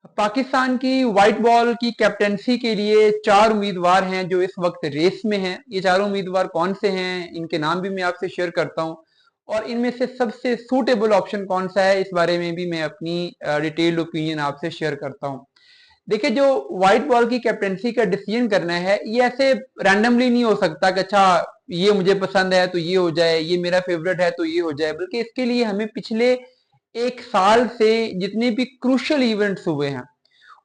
पाकिस्तान की white ball की captaincy के लिए चार उम्मीदवार हैं जो इस वक्त रेस में हैं। ये चारों उम्मीदवार कौन से हैं, इनके नाम भी मैं आपसे शेयर करता हूं और इनमें से सबसे सूटेबल ऑप्शन कौन सा है, इस बारे में भी मैं अपनी डिटेल्ड ओपिनियन आपसे शेयर करता हूं। देखिए, जो व्हाइट बॉल की कैप्टेंसी का डिसीजन करना है, ये ऐसे रैंडमली नहीं हो सकता कि अच्छा ये मुझे पसंद है तो ये हो जाए, ये मेरा फेवरेट है तो ये हो जाए, बल्कि इसके लिए हमें पिछले एक साल से जितने भी क्रूशियल इवेंट्स हुए हैं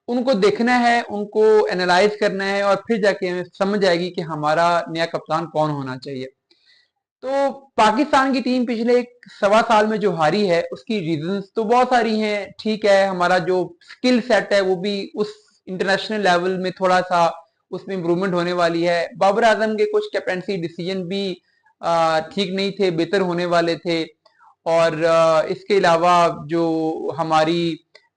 उनको देखना है, उनको एनालाइज करना है और फिर जाके हमें समझ आएगी कि हमारा नया कप्तान कौन होना चाहिए। तो पाकिस्तान की टीम पिछले एक सवा साल में जो हारी है उसकी रीजंस तो बहुत सारी हैं। ठीक है, हमारा जो स्किल सेट है वो भी उस इंटरनेशनल लेवल में थोड़ा सा उसमें इम्प्रूवमेंट होने वाली है। बाबर आजम के कुछ कैप्टेंसी डिसीजन भी ठीक नहीं थे, बेहतर होने वाले थे। और इसके अलावा जो हमारी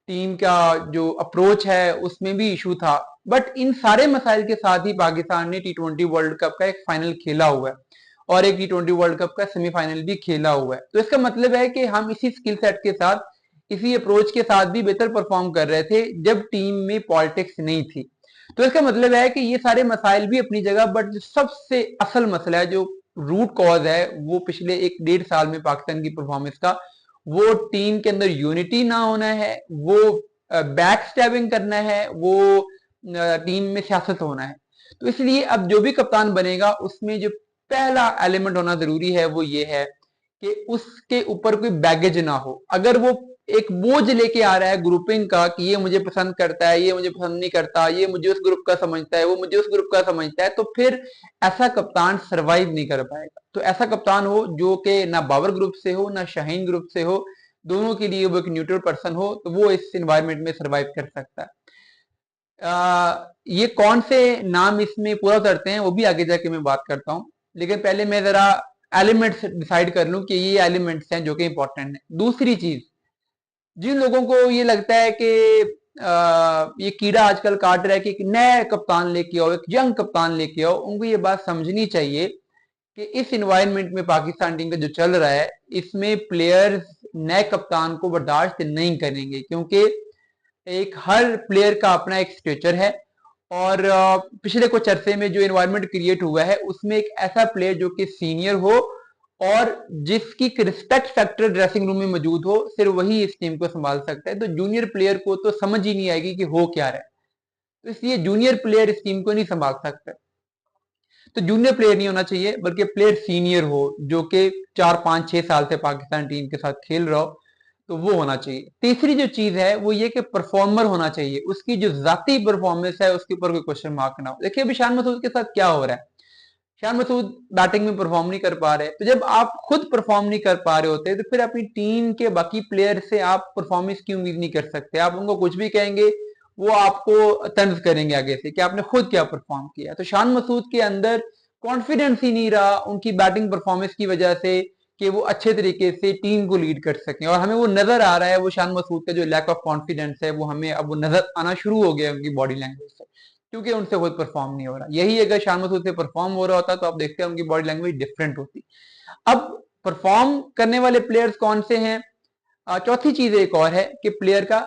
टीम का जो अप्रोच है उसमें भी इशू था। बट इन सारे मसाइल के साथ ही पाकिस्तान ने T20 वर्ल्ड कप का एक फाइनल खेला हुआ है और एक T20 वर्ल्ड कप का सेमीफाइनल भी खेला हुआ है। तो इसका मतलब है कि हम इसी स्किल सेट के साथ, इसी अप्रोच के साथ भी बेहतर परफॉर्म कर रहे थे जब टीम में पॉलिटिक्स नहीं थी। तो इसका मतलब है कि ये सारे मसाइल भी अपनी जगह, बट जो सबसे असल मसला है, जो रूट कॉज है, वो पिछले एक डेढ़ साल में पाकिस्तान की परफॉर्मेंस का, वो टीम के अंदर यूनिटी ना होना है, वो बैक स्टैबिंग करना है, वो टीम में सियासत होना है। तो इसलिए अब जो भी कप्तान बनेगा उसमें जो पहला एलिमेंट होना जरूरी है वो ये है कि उसके ऊपर कोई बैगेज ना हो। अगर वो एक बोझ लेके आ रहा है ग्रुपिंग का कि ये मुझे पसंद करता है, ये मुझे पसंद नहीं करता, ये मुझे उस ग्रुप का समझता है, वो मुझे उस ग्रुप का समझता है, तो फिर ऐसा कप्तान सरवाइव नहीं कर पाएगा। तो ऐसा कप्तान हो जो कि ना बाबर ग्रुप से हो ना शाहीन ग्रुप से हो, दोनों के लिए वो एक न्यूट्रल पर्सन हो, तो वो इस एनवायरमेंट में सरवाइव कर सकता है। ये कौन से नाम इसमें पूरा उतरते हैं वो भी आगे जाके मैं बात करता हूँ, लेकिन पहले मैं जरा एलिमेंट्स डिसाइड कर लूं कि ये एलिमेंट्स हैं जो कि इंपॉर्टेंट है। दूसरी चीज, जिन लोगों को ये लगता है कि ये कीड़ा आजकल काट रहा है कि एक नया कप्तान लेके आओ, एक यंग कप्तान लेके आओ, उनको ये बात समझनी चाहिए कि इस इन्वायरमेंट में पाकिस्तान टीम का जो चल रहा है, इसमें प्लेयर्स नए कप्तान को बर्दाश्त नहीं करेंगे, क्योंकि एक हर प्लेयर का अपना एक स्टेचर है। और पिछले कुछ अरसे में जो एनवायरनमेंट क्रिएट हुआ है उसमें एक ऐसा प्लेयर जो कि सीनियर हो और जिसकी रिस्पेक्ट फैक्टर ड्रेसिंग रूम में मौजूद हो, सिर्फ वही इस टीम को संभाल सकता है। तो जूनियर प्लेयर को तो समझ ही नहीं आएगी कि हो क्या रहा है, तो इसलिए जूनियर प्लेयर इस टीम को नहीं संभाल सकता। तो जूनियर प्लेयर नहीं होना चाहिए, बल्कि प्लेयर सीनियर हो जो कि 4 5 6 साल से पाकिस्तान टीम के साथ खेल रहा हो, तो वो होना चाहिए। तीसरी जो चीज है वो ये कि परफॉर्मर होना चाहिए, उसकी जो जाती परफॉर्मेंस है उसके ऊपर कोई क्वेश्चन मार्क ना हो। देखिए अभी शान मसूद के साथ क्या हो रहा है, शान मसूद बैटिंग में परफॉर्म नहीं कर पा रहे। तो जब आप खुद परफॉर्म नहीं कर पा रहे होते तो फिर अपनी टीम के बाकी प्लेयर से आप परफॉर्मेंस की उम्मीद नहीं कर सकते। आप उनको कुछ भी कहेंगे वो आपको तंज करेंगे आगे से कि आपने खुद क्या परफॉर्म किया। तो शान मसूद के अंदर कॉन्फिडेंस ही नहीं रहा उनकी बैटिंग परफॉर्मेंस की वजह से कि वो अच्छे तरीके से टीम को लीड कर सकें, और हमें वो नजर आ रहा है, वो शान मसूद का जो लैक ऑफ कॉन्फिडेंस है वो हमें अब वो नजर आना शुरू हो गया उनकी बॉडी लैंग्वेज से, क्योंकि उनसे खुद परफॉर्म नहीं हो रहा। यही अगर शान मसूद से परफॉर्म हो रहा होता तो आप देखते हैं उनकी बॉडी लैंग्वेज डिफरेंट होती। अब परफॉर्म करने वाले प्लेयर्स कौन से हैं? चौथी चीज एक और है कि प्लेयर का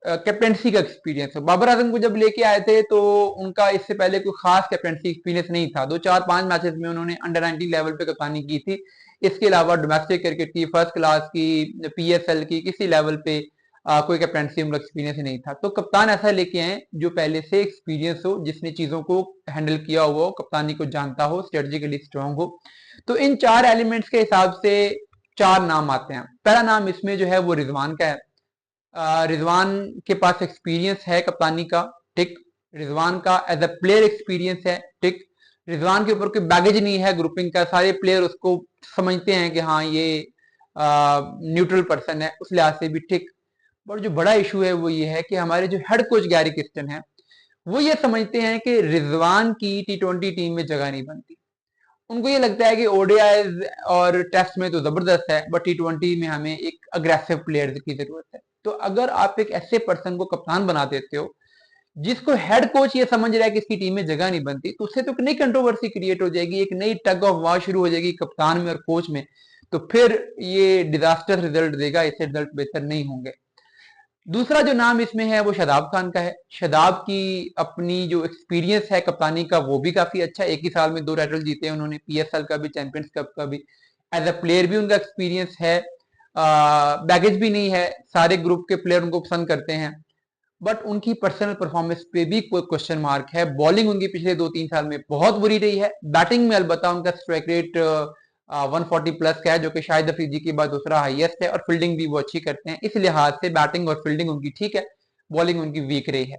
कैप्टेंसी का एक्सपीरियंस है। बाबर आजम को जब लेके आए थे तो उनका इससे पहले कोई खास कैप्टेंसी एक्सपीरियंस नहीं था। 2 4 5 मैचेस में उन्होंने अंडर 19 लेवल पे कप्तानी की थी। इसके अलावा डोमेस्टिक क्रिकेट की, फर्स्ट क्लास की, PSL की किसी लेवल पे कोई कैप्टेंसी उनका एक्सपीरियंस नहीं था। तो कप्तान ऐसा लेके आए जो पहले से एक्सपीरियंस हो, जिसने चीजों को हैंडल किया हुआ हो, कप्तानी को जानता हो, स्ट्रेटेजिकली स्ट्रांग हो। तो इन चार एलिमेंट्स के हिसाब से चार नाम आते हैं। पहला नाम इसमें जो है वो रिजवान का है। रिजवान के पास एक्सपीरियंस है कप्तानी का, ठीक। रिजवान का एज अ प्लेयर एक्सपीरियंस है, ठीक। रिजवान के ऊपर कोई बैगेज नहीं है ग्रुपिंग का, सारे प्लेयर उसको समझते हैं कि हाँ ये न्यूट्रल पर्सन है, उस लिहाज से भी ठीक। बट जो बड़ा इशू है वो ये है कि हमारे जो हेड कोच गैरी किस्टन है वो ये समझते हैं कि रिजवान की T20 टीम में जगह नहीं बनती। उनको ये लगता है कि ODIs और टेस्ट में तो जबरदस्त है, बट T20 में हमें एक अग्रेसिव प्लेयर की जरूरत है। तो अगर आप एक ऐसे पर्सन को कप्तान बना देते हो जिसको हेड कोच ये समझ रहा है कि इसकी टीम में जगह नहीं बनती, तो उससे तो एक नई कंट्रोवर्सी क्रिएट हो जाएगी, एक नई टग ऑफ वार शुरू हो जाएगी कप्तान में और कोच में। तो फिर ये डिजास्टर रिजल्ट देगा, इससे रिजल्ट बेहतर नहीं होंगे। दूसरा जो नाम इसमें है वो शादाब खान का है। शादाब की अपनी जो एक्सपीरियंस है कप्तानी का वो भी काफी अच्छा है। एक ही साल में 2 टाइटल जीते हैं उन्होंने, पीएसएल का भी, चैंपियंस कप का भी। एज अ प्लेयर भी उनका एक्सपीरियंस है, बैगेज भी नहीं है, सारे ग्रुप के प्लेयर उनको पसंद करते हैं। बट उनकी पर्सनल परफॉर्मेंस पे भी कोई क्वेश्चन मार्क है। बॉलिंग उनकी पिछले 2-3 साल में बहुत बुरी रही है। बैटिंग में अलबत्ता उनका स्ट्राइक रेट 140 प्लस का है, जो कि शायद अफरीदी के बाद दूसरा हाईएस्ट है, और फील्डिंग भी वो अच्छी करते हैं। इस लिहाज से बैटिंग और फील्डिंग उनकी ठीक है, बॉलिंग उनकी वीक रही है।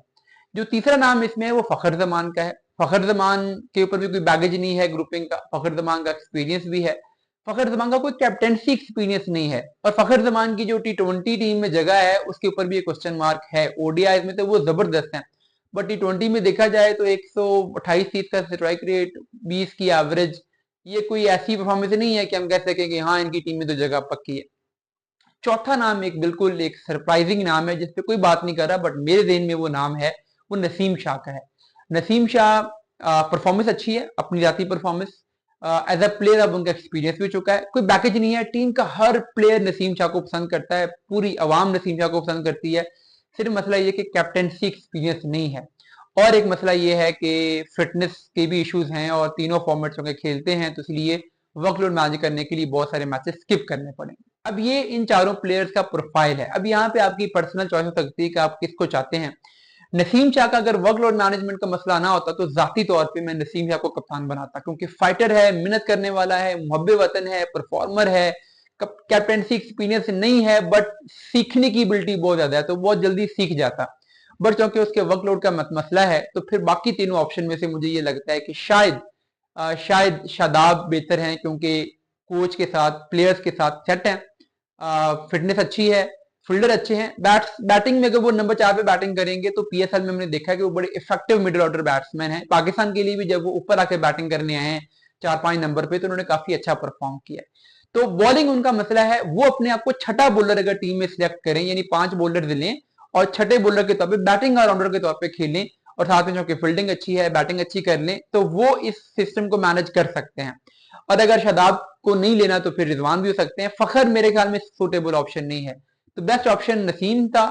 जो तीसरा नाम इसमें है वो फखर जमान का है। फखर जमान के ऊपर भी कोई बैगेज नहीं है ग्रुपिंग का, फखर जमान का एक्सपीरियंस भी है। फखर जमान का कोई कैप्टेंसी एक्सपीरियंस नहीं है, और फखर जमान की जो T20 टीम में जगह है उसके ऊपर भी एक क्वेश्चन मार्क है। ओडीआई में तो वो जबरदस्त है, बट T20 में देखा जाए तो 128 का स्ट्राइक रेट, 20 की एवरेज, ये कोई ऐसी परफॉर्मेंस नहीं है कि हम कह सकें कि हाँ इनकी टीम में तो जगह पक्की है। चौथा नाम एक बिल्कुल एक सरप्राइजिंग नाम है जिसपे कोई बात नहीं कर रहा, बट मेरे ज़हन में वो नाम है, वो नसीम शाह का है। नसीम शाह परफॉर्मेंस अच्छी है, अपनी जाती परफॉर्मेंस। एज अ प्लेयर अब उनका एक्सपीरियंस भी चुका है, कोई बैकेज नहीं है। टीम का हर प्लेयर नसीम शाह को पसंद करता है, पूरी अवाम नसीम शाह को पसंद करती है। सिर्फ मसला ये कि कैप्टेंसी एक्सपीरियंस नहीं है, और एक मसला ये है कि फिटनेस के भी इश्यूज हैं, और तीनों फॉर्मेट्स में खेलते हैं, तो इसलिए वर्कलोड मैनेज करने के लिए बहुत सारे मैचेस स्किप करने पड़ेंगे। अब ये इन चारों प्लेयर्स का प्रोफाइल है। अब यहाँ पे आपकी पर्सनल चॉइस हो सकती है कि आप किसको चाहते हैं। नसीम शाह का अगर वर्कलोड मैनेजमेंट का मसला ना होता तो जाती तौर पे मैं नसीम शाह को कप्तान बनाता, क्योंकि फाइटर है, मेहनत करने वाला है, मुहब्बे वतन है, परफॉर्मर है, कैप्टेंसी एक्सपीरियंस नहीं है, बट सीखने की एबिलिटी बहुत ज्यादा है, तो बहुत जल्दी सीख जाता। बट क्योंकि उसके वर्कलोड का मसला है, तो फिर बाकी तीनों ऑप्शन में से मुझे ये लगता है कि शायद शादाब बेहतर हैं, क्योंकि कोच के साथ, प्लेयर्स के साथ सेट हैं, फिटनेस अच्छी है, फील्डर अच्छे हैं। बैटिंग में अगर वो नंबर 4 पे बैटिंग करेंगे तो पीएसएल में हमने देखा है कि वो बड़े इफेक्टिव मिडिल ऑर्डर बैट्समैन हैं। पाकिस्तान के लिए भी जब वो ऊपर आके बैटिंग करने आए हैं 4-5 नंबर पे, तो उन्होंने काफी अच्छा परफॉर्म किया है। तो बॉलिंग उनका मसला है, वो अपने आप को छठा बॉलर अगर टीम में सिलेक्ट करें, यानी 5 बॉलर लें और छठे बॉलर के तौर पर बैटिंग ऑलराउंडर के तौर पर खेलें, और साथ में जो फील्डिंग अच्छी है, बैटिंग अच्छी कर लें, तो वो इस सिस्टम को मैनेज कर सकते हैं। और अगर शादाब को नहीं लेना तो फिर रिजवान भी हो सकते हैं। फखर मेरे ख्याल में सूटेबल ऑप्शन नहीं है, तो बेस्ट ऑप्शन नसीम था,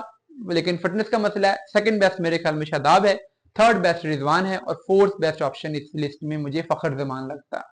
लेकिन फिटनेस का मसला है। सेकंड बेस्ट मेरे ख्याल में शादाब है, थर्ड बेस्ट रिजवान है, और फोर्थ बेस्ट ऑप्शन इस लिस्ट में मुझे फखर जमान लगता है।